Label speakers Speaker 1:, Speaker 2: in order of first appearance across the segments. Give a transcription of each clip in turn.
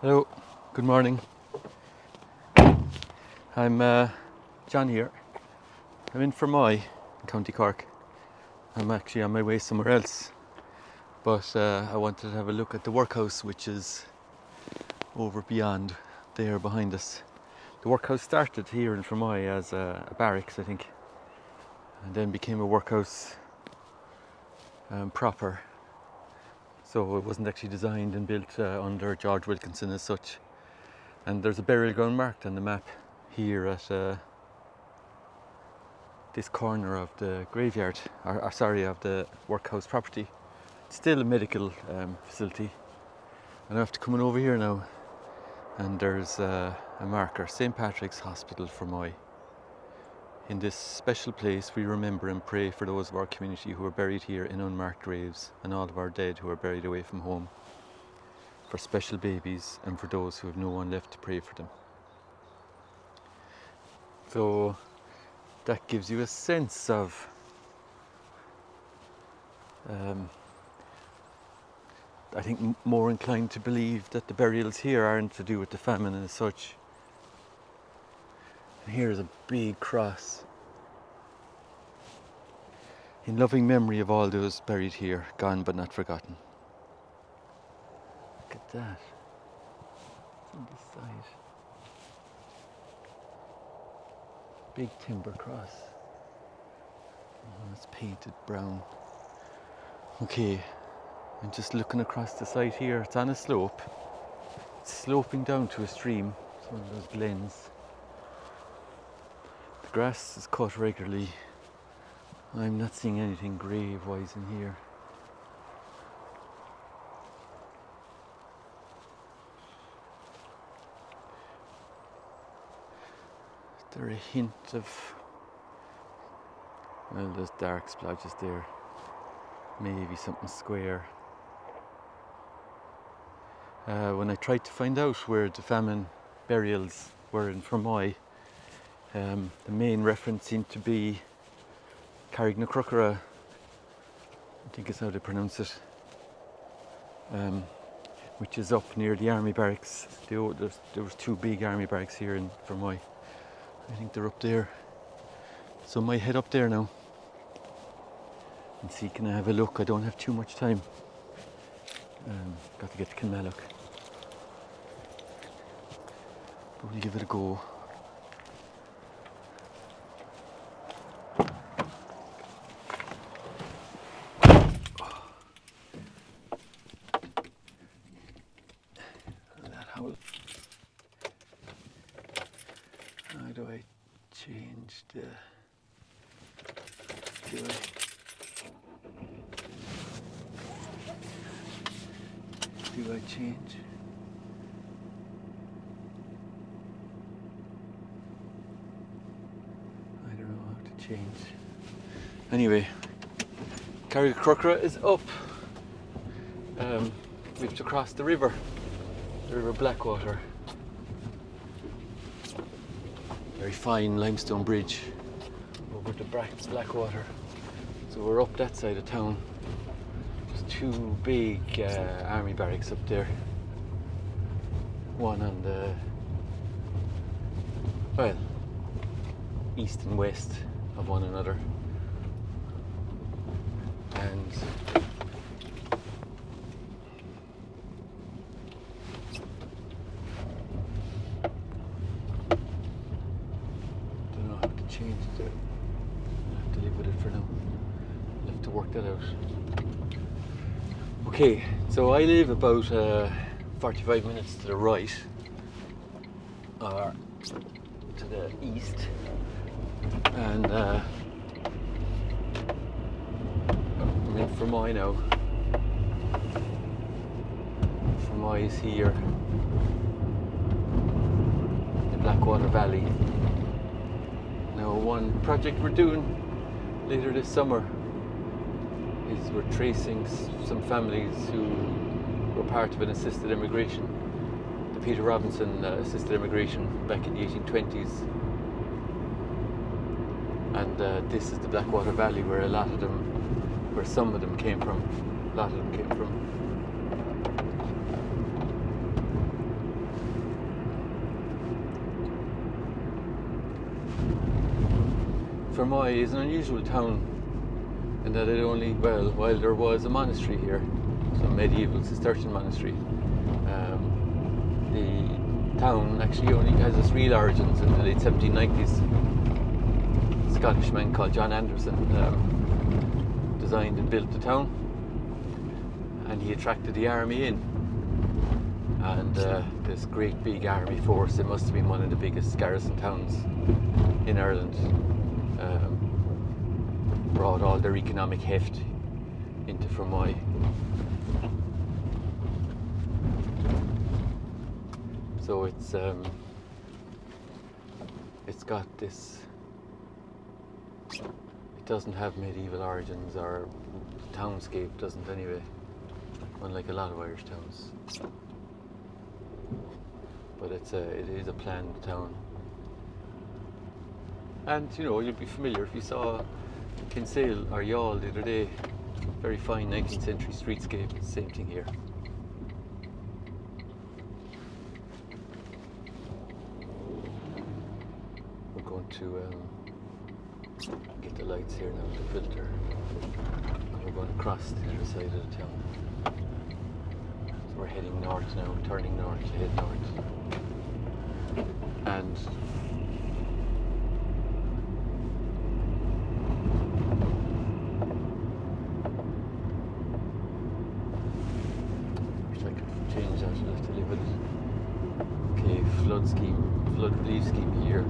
Speaker 1: Hello, good morning. I'm John here. I'm in Fermoy, in County Cork. I'm actually on my way somewhere else, but I wanted to have a look at the workhouse, which is over beyond there behind us. The workhouse started here in Fermoy as a barracks, I think, and then became a workhouse proper. So it wasn't actually designed and built under George Wilkinson as such. And there's a burial ground marked on the map here at this corner of the graveyard, or of the workhouse property. It's still a medical facility. And after coming over here now, and there's a marker, St. Patrick's Hospital, Fermoy. In this special place, we remember and pray for those of our community who are buried here in unmarked graves, and all of our dead who are buried away from home, for special babies and for those who have no one left to pray for them. So that gives you a sense of I think more inclined to believe that the burials here aren't to do with the famine and such. And here's a big cross in loving memory of all those buried here, gone but not forgotten. Look at that. It's on this side. Big timber cross. Oh, it's painted brown. Okay, I'm just looking across the site here. It's on a slope. It's sloping down to a stream. It's one of those glens. The grass is cut regularly. I'm not seeing anything grave-wise in here. Is there a hint of... well, there's dark splotches there. Maybe something square. When I tried to find out where the famine burials were in Fermoy, the main reference seemed to be Carrignagroghera, I think is how they pronounce it, which is up near the army barracks. There was two big army barracks here in Fermoy. I think they're up there. So I might head up there now and see, can I have a look? I don't have too much time. Got to get to Kilmallock. But we'll give it a go. How do I change the... Do I change? I don't know how to change. Anyway, Carrignagroghera is up. We have to cross the River Blackwater. Very fine limestone bridge over the Blackwater. So we're up that side of town. There's two big army barracks up there. One on the, well, east and west of one another. And change it. I'll have to live with it for now. I'll have to work that out. Okay, so I live about 45 minutes to the right, or to the east, and I'm in Fermoy now. Fermoy is here, the Blackwater Valley. Now, one project we're doing later this summer is we're tracing some families who were part of an assisted immigration, the Peter Robinson assisted immigration back in the 1820s. And this is the Blackwater Valley where some of them came from. A lot of them came from. Fermoy is an unusual town in that it only, well, while there was a monastery here, so a medieval Cistercian monastery, the town actually only has its real origins in the late 1790s. A Scottish man called John Anderson designed and built the town, and he attracted the army in. And this great big army force, it must have been one of the biggest garrison towns in Ireland, brought all their economic heft into Fermoy. So it's got this, it doesn't have medieval origins, or the townscape doesn't anyway, unlike a lot of Irish towns. But it is a planned town. And you know, you'd be familiar if you saw Kinsale or Youghal the other day. Very fine 19th century streetscape. Same thing here. We're going to get the lights here now, the filter. And we're going to cross the other side of the town. So we're heading north now, turning north to head north. And wish I could change that a little bit. Okay, flood relief scheme here.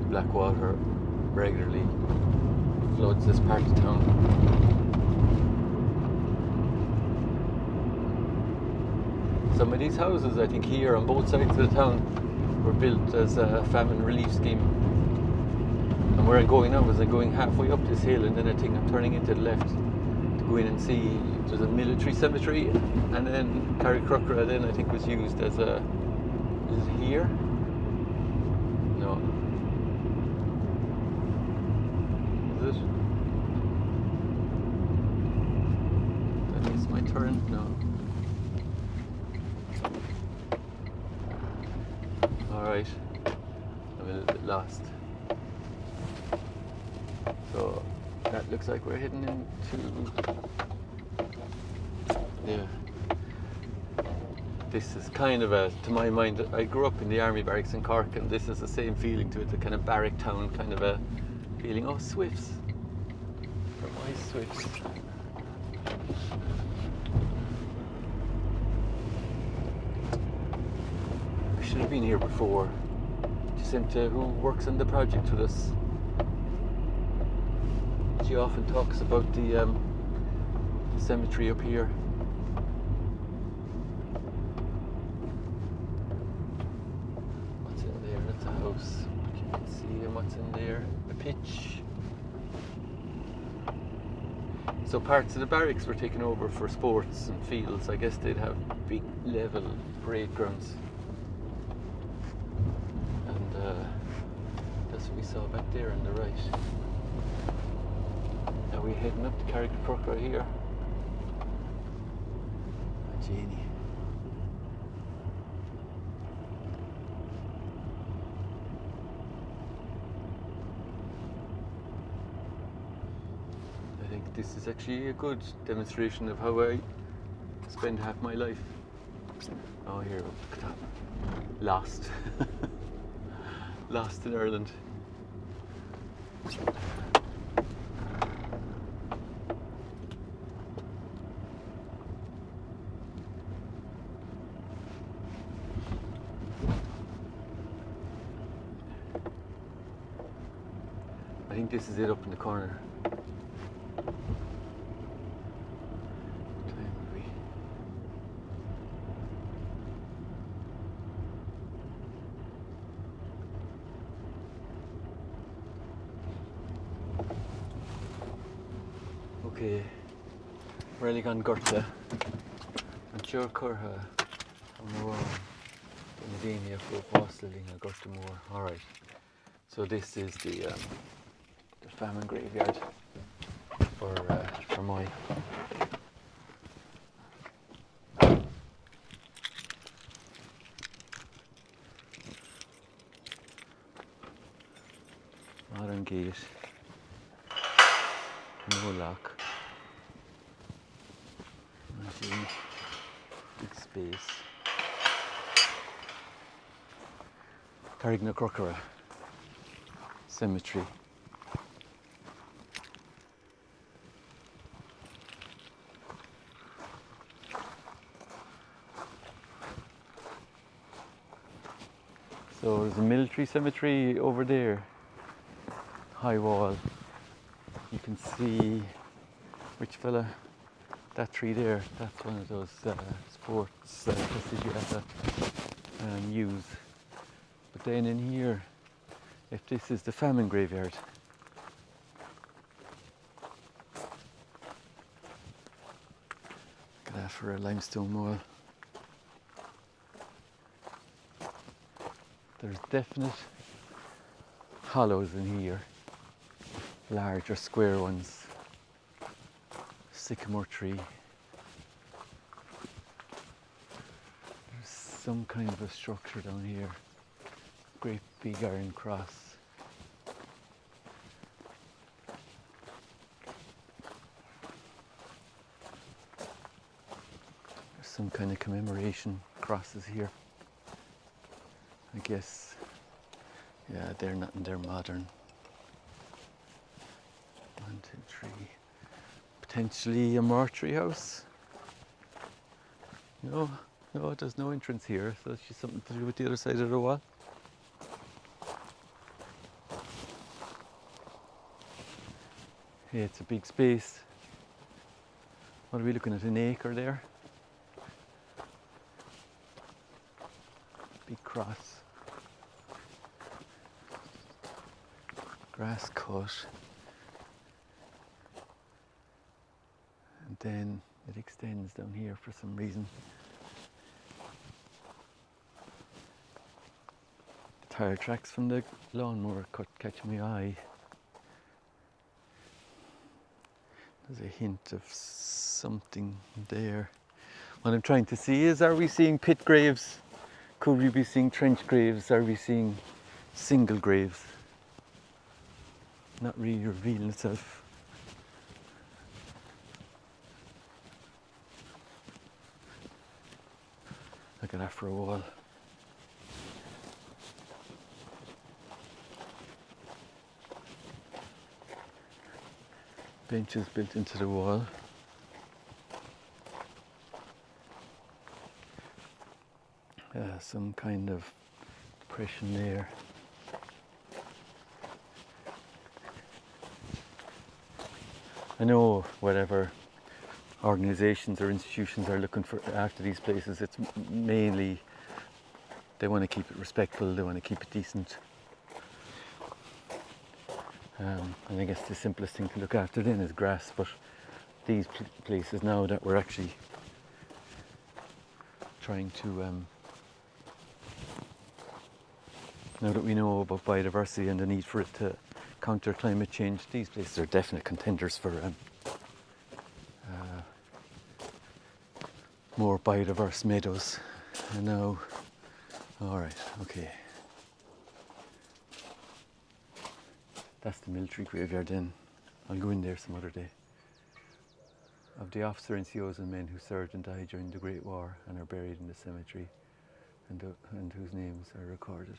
Speaker 1: Blackwater regularly floods this part of town. Some of these houses, I think, here on both sides of the town were built as a famine relief scheme. And where I'm going now is I'm going halfway up this hill, and then I think I'm turning into the left to go in and see there's a military cemetery, and then Carrignagroghera then I think was used as a, is it here? No. Is it? Did I miss my turn? No. Alright, I'm a little bit lost. So that looks like we're heading into, yeah. This is kind of a, to my mind, I grew up in the army barracks in Cork, and this is the same feeling to it, the kind of barrack town kind of a feeling. Oh, Swifts. Fermoy Swifts. Should have been here before. Jacinta, who works on the project with us, she often talks about the cemetery up here. What's in there? That's a house. You can see, and what's in there? A pitch. So parts of the barracks were taken over for sports and fields. I guess they'd have big level parade grounds. That's what we saw back there on the right. Now we're heading up to Carrignagroghera here. Oh, Janie. I think this is actually a good demonstration of how I spend half my life. Oh, here, lost. Lost in Ireland. I think this is it up in the corner. Okay, Carrignagroghera Gorta, and sure Curha, Moor, Medina for Postling, Gorta Moor. All right, so this is the famine graveyard for Fermoy. Modern iron gate, no lock. Big space. Carrignagroghera cemetery. So there's a military cemetery over there, high wall. You can see which fella, that tree there, that's one of those sports prestigiata use. But then in here, if this is the famine graveyard, look at that for a limestone wall. There's definite hollows in here, larger square ones, sycamore tree. There's some kind of a structure down here, great big iron cross. There's some kind of commemoration crosses here. I guess, yeah, they're modern. 1, 2, 3. Potentially a mortuary house. No, there's no entrance here, so it's just something to do with the other side of the wall. Yeah, it's a big space. What are we looking at, an acre there? Big cross. Grass cut. And then it extends down here for some reason. The tire tracks from the lawnmower cut catch my eye. There's a hint of something there. What I'm trying to see is, are we seeing pit graves? Could we be seeing trench graves? Are we seeing single graves? Not really revealing itself. Look at that for a wall. Benches built into the wall. Some kind of depression there. I know whatever organisations or institutions are looking for after these places, it's mainly they want to keep it respectful, they want to keep it decent. And I guess the simplest thing to look after then is grass, but these places now that we're actually trying to now that we know about biodiversity and the need for it to counter climate change, these places are definite contenders for more biodiverse meadows. And now, all right, okay. That's the military graveyard then. I'll go in there some other day. Of the officer NCOs and men who served and died during the Great War and are buried in the cemetery and whose names are recorded.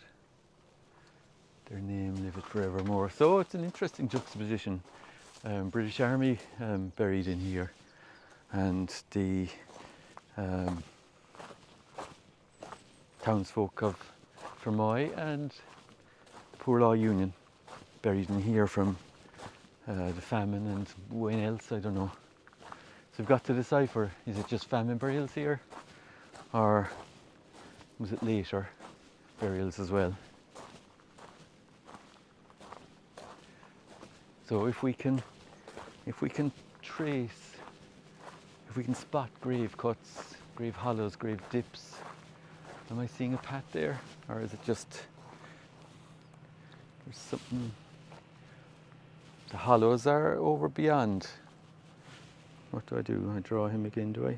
Speaker 1: Their name liveth forevermore. So it's an interesting juxtaposition. British Army buried in here, and the townsfolk of Fermoy and the Poor Law Union buried in here from the famine and when else, I don't know. So we've got to decipher, is it just famine burials here, or was it later burials as well? So if we can trace, if we can spot grave cuts, grave hollows, grave dips, am I seeing a path there, or is it just there's something? The hollows are over beyond. What do? I draw him again, do I? I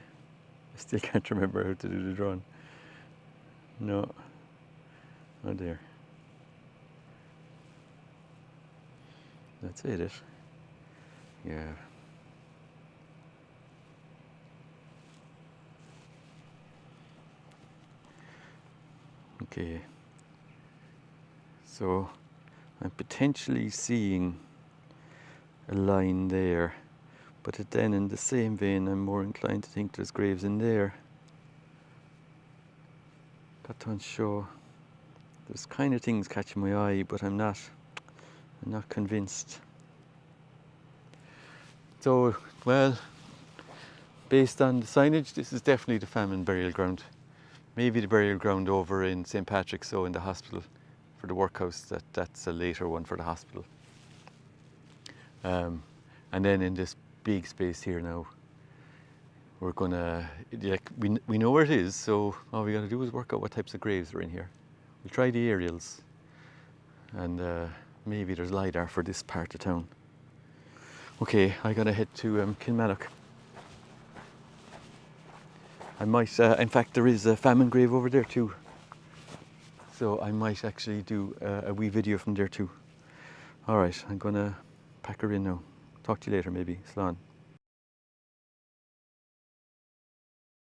Speaker 1: still can't remember how to do the drawing. No. Oh dear. That's it. Yeah. Okay. So I'm potentially seeing a line there, but then in the same vein I'm more inclined to think there's graves in there. That one's sure. There's kind of things catching my eye, but I'm not convinced. So, well, based on the signage, this is definitely the famine burial ground. Maybe the burial ground over in St. Patrick's, so in the hospital for the workhouse, that's a later one for the hospital. And then in this big space here now, we're gonna, like, we know where it is, so all we gotta do is work out what types of graves are in here. We'll try the aerials, and maybe there's LiDAR for this part of town. Okay, I gotta head to Kilmallock. I might, in fact, there is a famine grave over there too. So I might actually do a wee video from there too. All right, I'm gonna pack her in now. Talk to you later maybe. Slán.